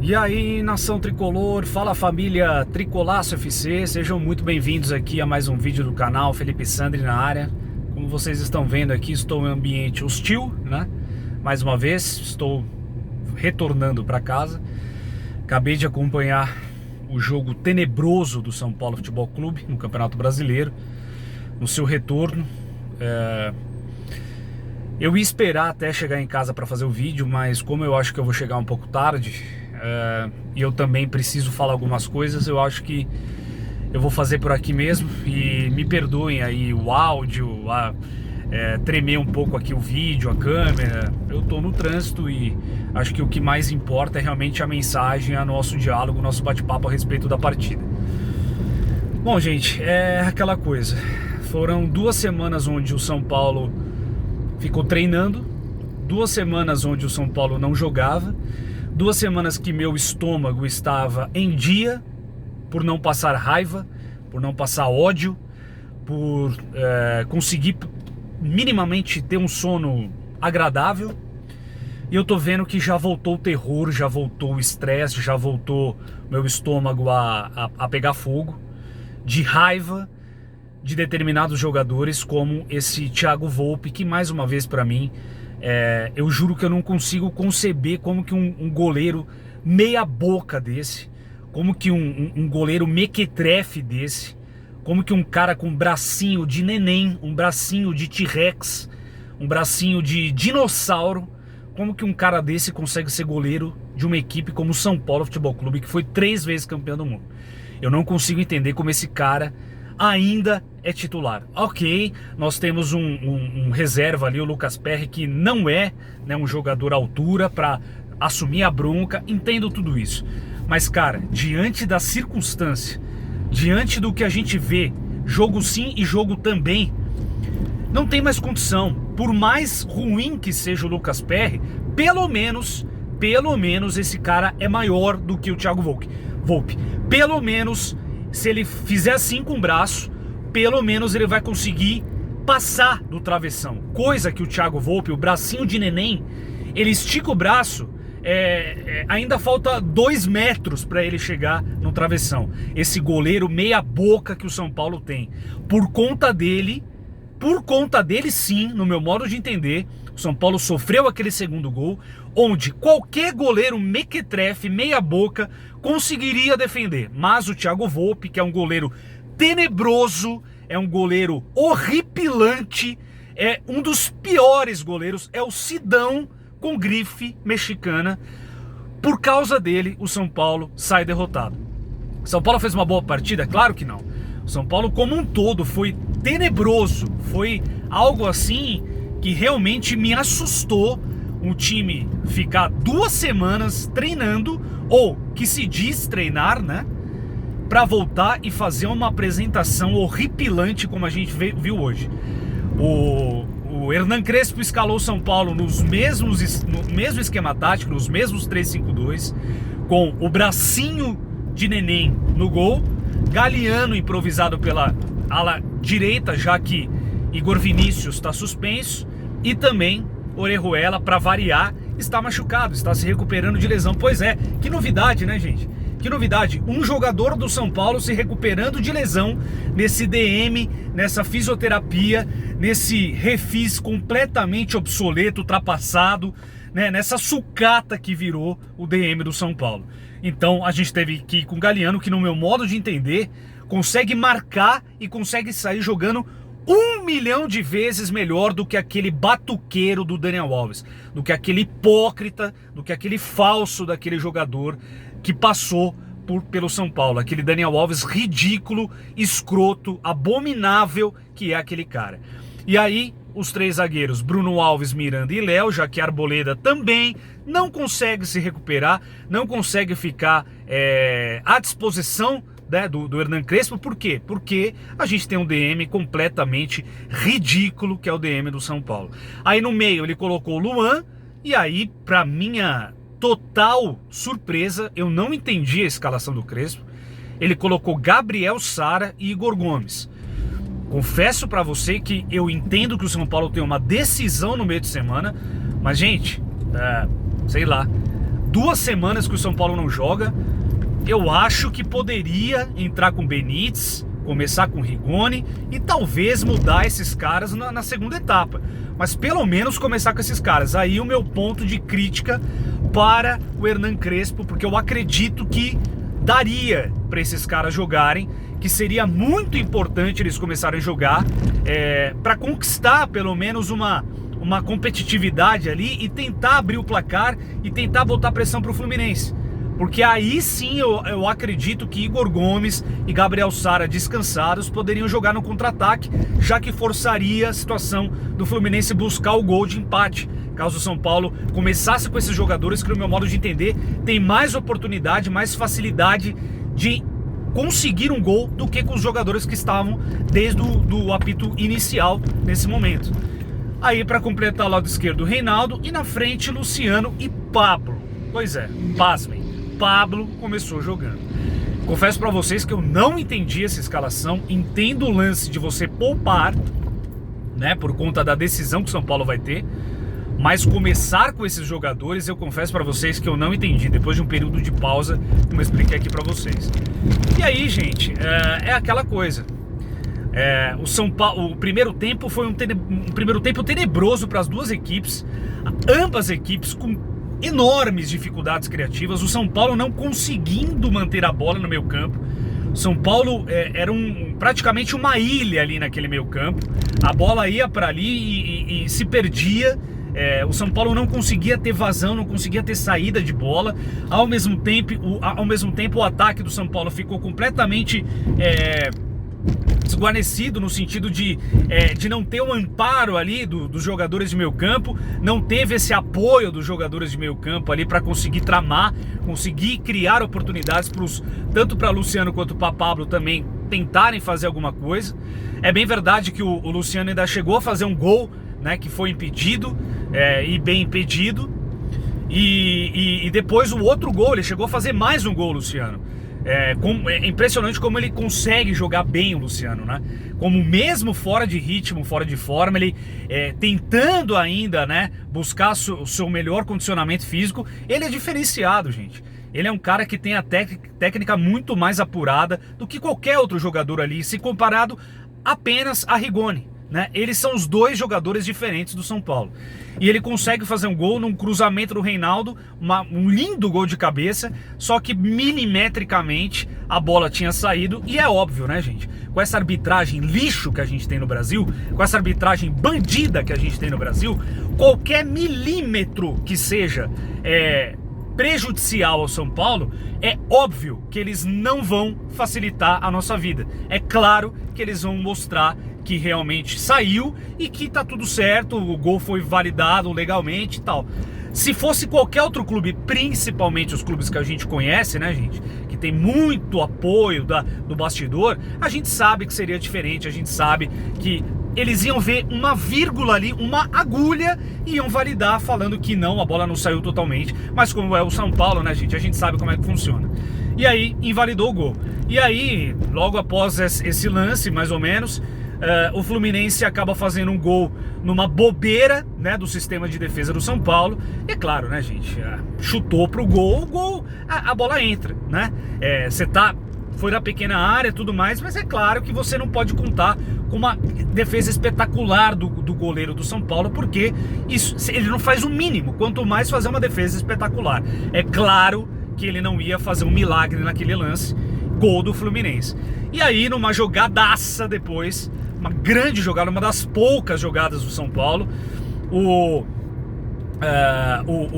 E aí, nação tricolor, fala família Tricolaço FC, sejam muito bem-vindos aqui a mais um vídeo do canal, Felipe Sandri na área. Como vocês estão vendo aqui, estou em um ambiente hostil, né? Mais uma vez, estou retornando para casa. Acabei de acompanhar o jogo tenebroso do São Paulo Futebol Clube no Campeonato Brasileiro, no seu retorno. Eu ia esperar até chegar em casa para fazer o vídeo, mas como eu acho que eu vou chegar um pouco tarde, e eu também preciso falar algumas coisas, eu acho que eu vou fazer por aqui mesmo. E me perdoem aí o áudio, tremer um pouco aqui o vídeo, a câmera. Eu tô no trânsito e acho que o que mais importa é realmente a mensagem, o nosso diálogo, o nosso bate-papo a respeito da partida. Bom, gente, é aquela coisa. Foram 2 semanas onde o São Paulo ficou treinando, 2 semanas onde o São Paulo não jogava, 2 semanas que meu estômago estava em dia, por não passar raiva, por não passar ódio, por conseguir minimamente ter um sono agradável. E eu tô vendo que já voltou o terror, já voltou o estresse, já voltou meu estômago a pegar fogo, de raiva de determinados jogadores, como esse Thiago Volpi, que mais uma vez para mim, eu juro que eu não consigo conceber como que um goleiro meia boca desse, como que um goleiro mequetrefe desse, como que um cara com bracinho de neném, um bracinho de T-Rex, um bracinho de dinossauro, como que um cara desse consegue ser goleiro de uma equipe como o São Paulo Futebol Clube, que foi 3 vezes campeão do mundo. Eu não consigo entender como esse cara ainda é titular. Ok, nós temos um reserva ali, o Lucas Perry, que não é, né, um jogador à altura para assumir a bronca, entendo tudo isso. Mas, cara, diante da circunstância, diante do que a gente vê, jogo sim e jogo também, não tem mais condição. Por mais ruim que seja o Lucas Perry, pelo menos esse cara é maior do que o Thiago Volpi. Pelo menos, se ele fizer assim com o braço, pelo menos ele vai conseguir passar do travessão. Coisa que o Thiago Volpi, o bracinho de neném, ele estica o braço, ainda falta 2 metros para ele chegar no travessão. Esse goleiro meia boca que o São Paulo tem, por conta dele sim, no meu modo de entender, o São Paulo sofreu aquele segundo gol, onde qualquer goleiro mequetrefe, meia boca, conseguiria defender. Mas o Thiago Volpi, que é um goleiro tenebroso, é um goleiro horripilante, é um dos piores goleiros, é o Sidão com grife mexicana. Por causa dele, o São Paulo sai derrotado. O São Paulo fez uma boa partida? Claro que não. O São Paulo como um todo foi tenebroso, foi algo assim que realmente me assustou. Um time ficar 2 semanas treinando, ou que se diz treinar, né, para voltar e fazer uma apresentação horripilante como a gente viu hoje. O Hernan Crespo escalou o São Paulo no mesmo esquema tático, nos mesmos 3-5-2, com o bracinho de neném no gol, Galeano improvisado pela ala direita, já que Igor Vinícius está suspenso, e também Orejuela, para variar, está machucado, está se recuperando de lesão. Pois é, que novidade, né, gente? Que novidade, um jogador do São Paulo se recuperando de lesão nesse DM, nessa fisioterapia, nesse refis completamente obsoleto, ultrapassado, né, nessa sucata que virou o DM do São Paulo. Então a gente teve que ir com o Galeano, que no meu modo de entender, consegue marcar e consegue sair jogando 1 milhão de vezes melhor do que aquele batuqueiro do Daniel Alves, do que aquele hipócrita, do que aquele falso daquele jogador que passou pelo São Paulo, aquele Daniel Alves ridículo, escroto, abominável que é aquele cara. E aí os 3 zagueiros, Bruno Alves, Miranda e Léo, já que Arboleda também não consegue se recuperar, não consegue ficar à disposição, né, do Hernan Crespo. Por quê? Porque a gente tem um DM completamente ridículo, que é o DM do São Paulo. Aí no meio ele colocou o Luan, e aí, pra minha total surpresa, eu não entendi a escalação do Crespo. Ele colocou Gabriel Sara e Igor Gomes. Confesso pra você que eu entendo que o São Paulo tem uma decisão no meio de semana, mas gente, sei lá, 2 semanas que o São Paulo não joga. Eu acho que poderia entrar com Benítez, começar com Rigoni e talvez mudar esses caras na segunda etapa. Mas pelo menos começar com esses caras. Aí o meu ponto de crítica para o Hernan Crespo, porque eu acredito que daria para esses caras jogarem, que seria muito importante eles começarem a jogar para conquistar pelo menos uma competitividade ali e tentar abrir o placar e tentar botar pressão para o Fluminense. Porque aí sim eu acredito que Igor Gomes e Gabriel Sara descansados poderiam jogar no contra-ataque, já que forçaria a situação do Fluminense buscar o gol de empate, caso o São Paulo começasse com esses jogadores que, no meu modo de entender, tem mais oportunidade, mais facilidade de conseguir um gol do que com os jogadores que estavam desde o apito inicial nesse momento. Aí, para completar, o lado esquerdo, Reinaldo, e na frente Luciano e Pablo. Pois é, pasmem, Pablo começou jogando. Confesso para vocês que eu não entendi essa escalação. Entendo o lance de você poupar, né, por conta da decisão que o São Paulo vai ter, mas começar com esses jogadores, eu confesso para vocês que eu não entendi, depois de um período de pausa, como eu expliquei aqui para vocês. E aí, gente, é aquela coisa. O São Paulo, o primeiro tempo foi um primeiro tempo tenebroso para as duas equipes, ambas equipes com enormes dificuldades criativas. O São Paulo não conseguindo manter a bola no meio campo. O São Paulo era praticamente uma ilha ali naquele meio campo. A bola ia para ali e se perdia. O São Paulo não conseguia ter vazão, não conseguia ter saída de bola. Ao mesmo tempo, o ataque do São Paulo ficou completamente desguarnecido, no sentido de não ter o amparo ali dos jogadores de meio campo, não teve esse apoio dos jogadores de meio campo ali para conseguir tramar, conseguir criar oportunidades tanto para Luciano quanto para Pablo também tentarem fazer alguma coisa. É bem verdade que o Luciano ainda chegou a fazer um gol, né, que foi impedido, e bem impedido, e depois o outro gol, ele chegou a fazer mais um gol, Luciano. É impressionante como ele consegue jogar bem, o Luciano, né? Como mesmo fora de ritmo, fora de forma, ele tentando ainda, né, buscar o seu melhor condicionamento físico, ele é diferenciado, gente. Ele é um cara que tem a técnica muito mais apurada do que qualquer outro jogador ali, se comparado apenas a Rigoni, né? Eles são os dois jogadores diferentes do São Paulo. E ele consegue fazer um gol num cruzamento do Reinaldo, um lindo gol de cabeça, só que milimetricamente a bola tinha saído. E é óbvio, né, gente? Com essa arbitragem lixo que a gente tem no Brasil, com essa arbitragem bandida que a gente tem no Brasil, qualquer milímetro que seja prejudicial ao São Paulo, é óbvio que eles não vão facilitar a nossa vida. É claro que eles vão mostrar que realmente saiu e que tá tudo certo, o gol foi validado legalmente e tal. Se fosse qualquer outro clube, principalmente os clubes que a gente conhece, né, gente, que tem muito apoio do bastidor, a gente sabe que seria diferente, a gente sabe que eles iam ver uma vírgula ali, uma agulha, e iam validar falando que não, a bola não saiu totalmente. Mas como é o São Paulo, né, gente, a gente sabe como é que funciona. E aí, invalidou o gol. E aí, logo após esse lance, mais ou menos, o Fluminense acaba fazendo um gol numa bobeira, né, do sistema de defesa do São Paulo. E é claro, né, gente, chutou pro gol, a bola entra, né? Foi na pequena área e tudo mais, mas é claro que você não pode contar com uma defesa espetacular do goleiro do São Paulo, porque ele não faz o mínimo, quanto mais fazer uma defesa espetacular. É claro que ele não ia fazer um milagre naquele lance, gol do Fluminense. E aí, numa jogadaça depois, uma grande jogada, uma das poucas jogadas do São Paulo, o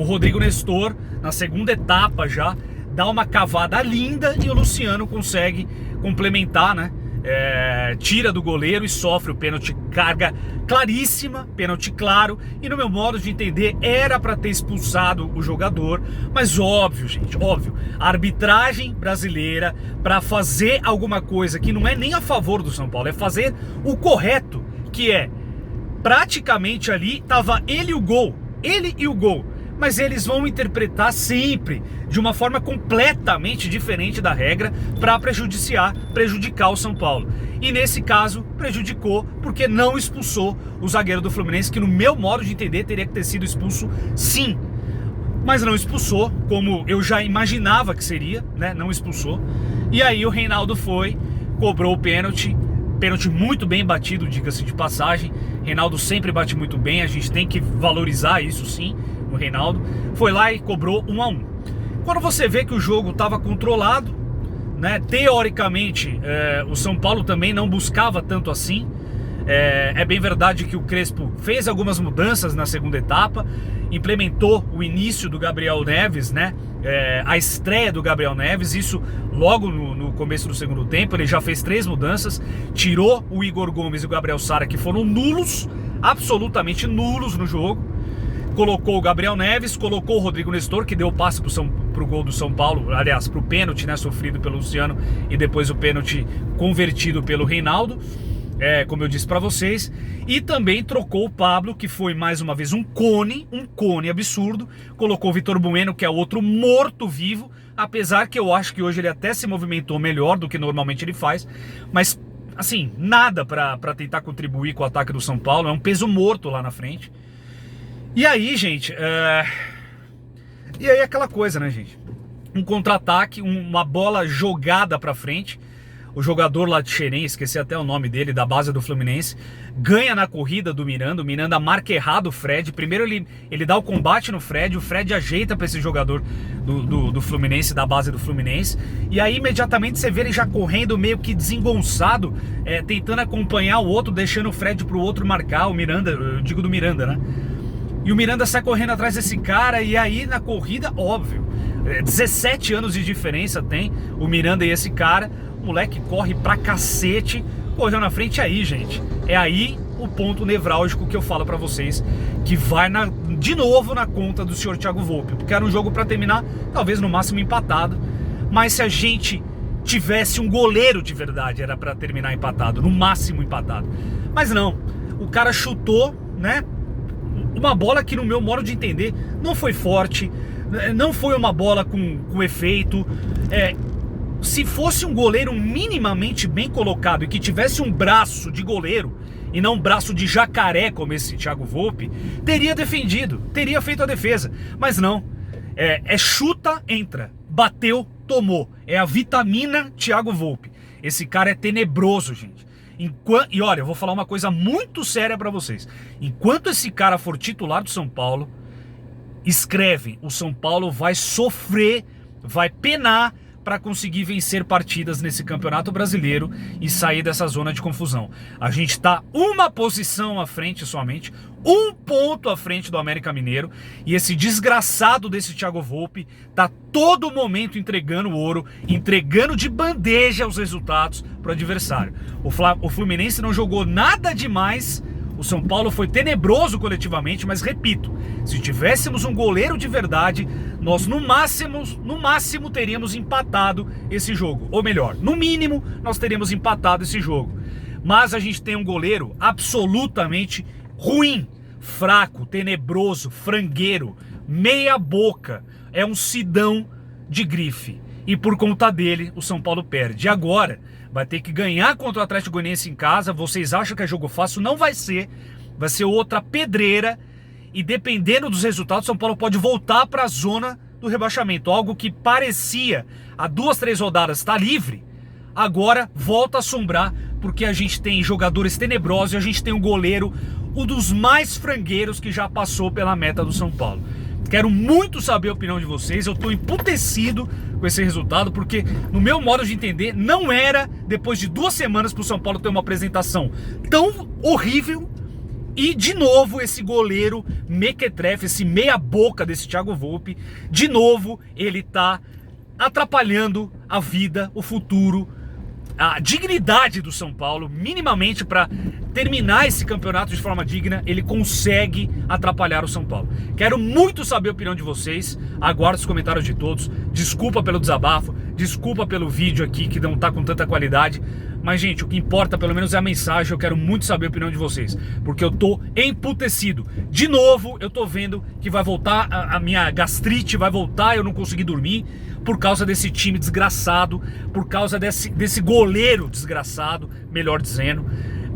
Rodrigo Nestor, na segunda etapa já, dá uma cavada linda e o Luciano consegue complementar, né? Tira do goleiro e sofre o pênalti, carga claríssima, pênalti claro, e no meu modo de entender era para ter expulsado o jogador, mas óbvio, gente, óbvio, a arbitragem brasileira, para fazer alguma coisa que não é nem a favor do São Paulo, é fazer o correto, que é praticamente ali tava ele e o gol, mas eles vão interpretar sempre de uma forma completamente diferente da regra para prejudicar o São Paulo. E nesse caso, prejudicou porque não expulsou o zagueiro do Fluminense, que no meu modo de entender teria que ter sido expulso sim. mas não expulsou, como eu já imaginava que seria, né? Não expulsou. E aí o Reinaldo foi, cobrou o pênalti muito bem batido, diga-se de passagem. Reinaldo sempre bate muito bem, a gente tem que valorizar isso sim, o Reinaldo. Foi lá e cobrou 1-1. Quando você vê que o jogo estava controlado, né? Teoricamente, o São Paulo também não buscava tanto assim. É bem verdade que o Crespo fez algumas mudanças na segunda etapa, implementou o início do Gabriel Neves, né? A estreia do Gabriel Neves, isso logo no começo do segundo tempo. Ele já fez 3 mudanças, tirou o Igor Gomes e o Gabriel Sara, que foram nulos, absolutamente nulos no jogo. Colocou o Gabriel Neves, colocou o Rodrigo Nestor, que deu o passe pro gol do São Paulo, aliás, pro pênalti, né, sofrido pelo Luciano, e depois o pênalti convertido pelo Reinaldo. Como eu disse pra vocês. E também trocou o Pablo, que foi mais uma vez um cone absurdo. Colocou o Vitor Bueno, que é outro morto-vivo, apesar que eu acho que hoje ele até se movimentou melhor do que normalmente ele faz. Mas, assim, nada pra tentar contribuir com o ataque do São Paulo. É um peso morto lá na frente. E aí, gente, E aí aquela coisa, né, gente? Um contra-ataque, uma bola jogada pra frente. O jogador lá de Xerém, esqueci até o nome dele, da base do Fluminense, ganha na corrida do Miranda. O Miranda marca errado o Fred. Primeiro ele dá o combate no Fred, o Fred ajeita para esse jogador do Fluminense, da base do Fluminense. E aí imediatamente você vê ele já correndo meio que desengonçado, tentando acompanhar o outro, deixando o Fred pro outro marcar, o Miranda, eu digo do Miranda, né? E o Miranda sai correndo atrás desse cara, e aí na corrida, óbvio, 17 anos de diferença tem o Miranda e esse cara. O moleque corre pra cacete, correu na frente. Aí, gente, é aí o ponto nevrálgico que eu falo pra vocês, que vai de novo na conta do senhor Thiago Volpi, porque era um jogo pra terminar, talvez no máximo empatado, mas se a gente tivesse um goleiro de verdade, era pra terminar empatado, no máximo empatado. Mas não, o cara chutou, né, uma bola que, no meu modo de entender, não foi forte, não foi uma bola com efeito. Se fosse um goleiro minimamente bem colocado e que tivesse um braço de goleiro e não um braço de jacaré como esse Thiago Volpi, teria defendido, teria feito a defesa. Mas não, chuta, entra, bateu, tomou. É a vitamina Thiago Volpi. Esse cara é tenebroso, gente. E olha, eu vou falar uma coisa muito séria pra vocês. Enquanto esse cara for titular do São Paulo, escreve, o São Paulo vai sofrer, vai penar para conseguir vencer partidas nesse Campeonato Brasileiro e sair dessa zona de confusão. A gente está uma posição à frente somente, 1 ponto à frente do América Mineiro, e esse desgraçado desse Thiago Volpi tá todo momento entregando ouro, entregando de bandeja os resultados pro adversário. O Fluminense não jogou nada demais. O São Paulo foi tenebroso coletivamente, mas repito, se tivéssemos um goleiro de verdade, nós no máximo teríamos empatado esse jogo. Ou melhor, no mínimo, nós teríamos empatado esse jogo. Mas a gente tem um goleiro absolutamente ruim, fraco, tenebroso, frangueiro, meia boca. É um Sidão de grife. E por conta dele, o São Paulo perde. E agora vai ter que ganhar contra o Atlético Goianiense em casa. Vocês acham que é jogo fácil? Não vai ser. Vai ser outra pedreira. E dependendo dos resultados, o São Paulo pode voltar para a zona do rebaixamento. Algo que parecia há 2, 3 rodadas estar livre, agora volta a assombrar, porque a gente tem jogadores tenebrosos e a gente tem um goleiro, um dos mais frangueiros que já passou pela meta do São Paulo. Quero muito saber a opinião de vocês. Eu tô emputecido com esse resultado, porque no meu modo de entender, não era depois de 2 semanas pro São Paulo ter uma apresentação tão horrível. E de novo esse goleiro mequetrefe, esse meia boca desse Thiago Volpi, de novo ele tá atrapalhando a vida, o futuro, a dignidade do São Paulo. Minimamente, para terminar esse campeonato de forma digna, ele consegue atrapalhar o São Paulo. Quero muito saber a opinião de vocês, aguardo os comentários de todos. Desculpa pelo desabafo, desculpa pelo vídeo aqui que não tá com tanta qualidade, mas gente, o que importa pelo menos é a mensagem. Eu quero muito saber a opinião de vocês, porque eu tô emputecido. De novo, eu tô vendo que vai voltar a minha gastrite, vai voltar, eu não consegui dormir por causa desse time desgraçado, por causa desse goleiro desgraçado, melhor dizendo,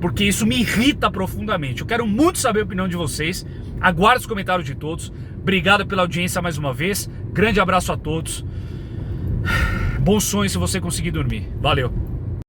porque isso me irrita profundamente. Eu quero muito saber a opinião de vocês, aguardo os comentários de todos. Obrigado pela audiência mais uma vez. Grande abraço a todos. Bons sonhos se você conseguir dormir. Valeu.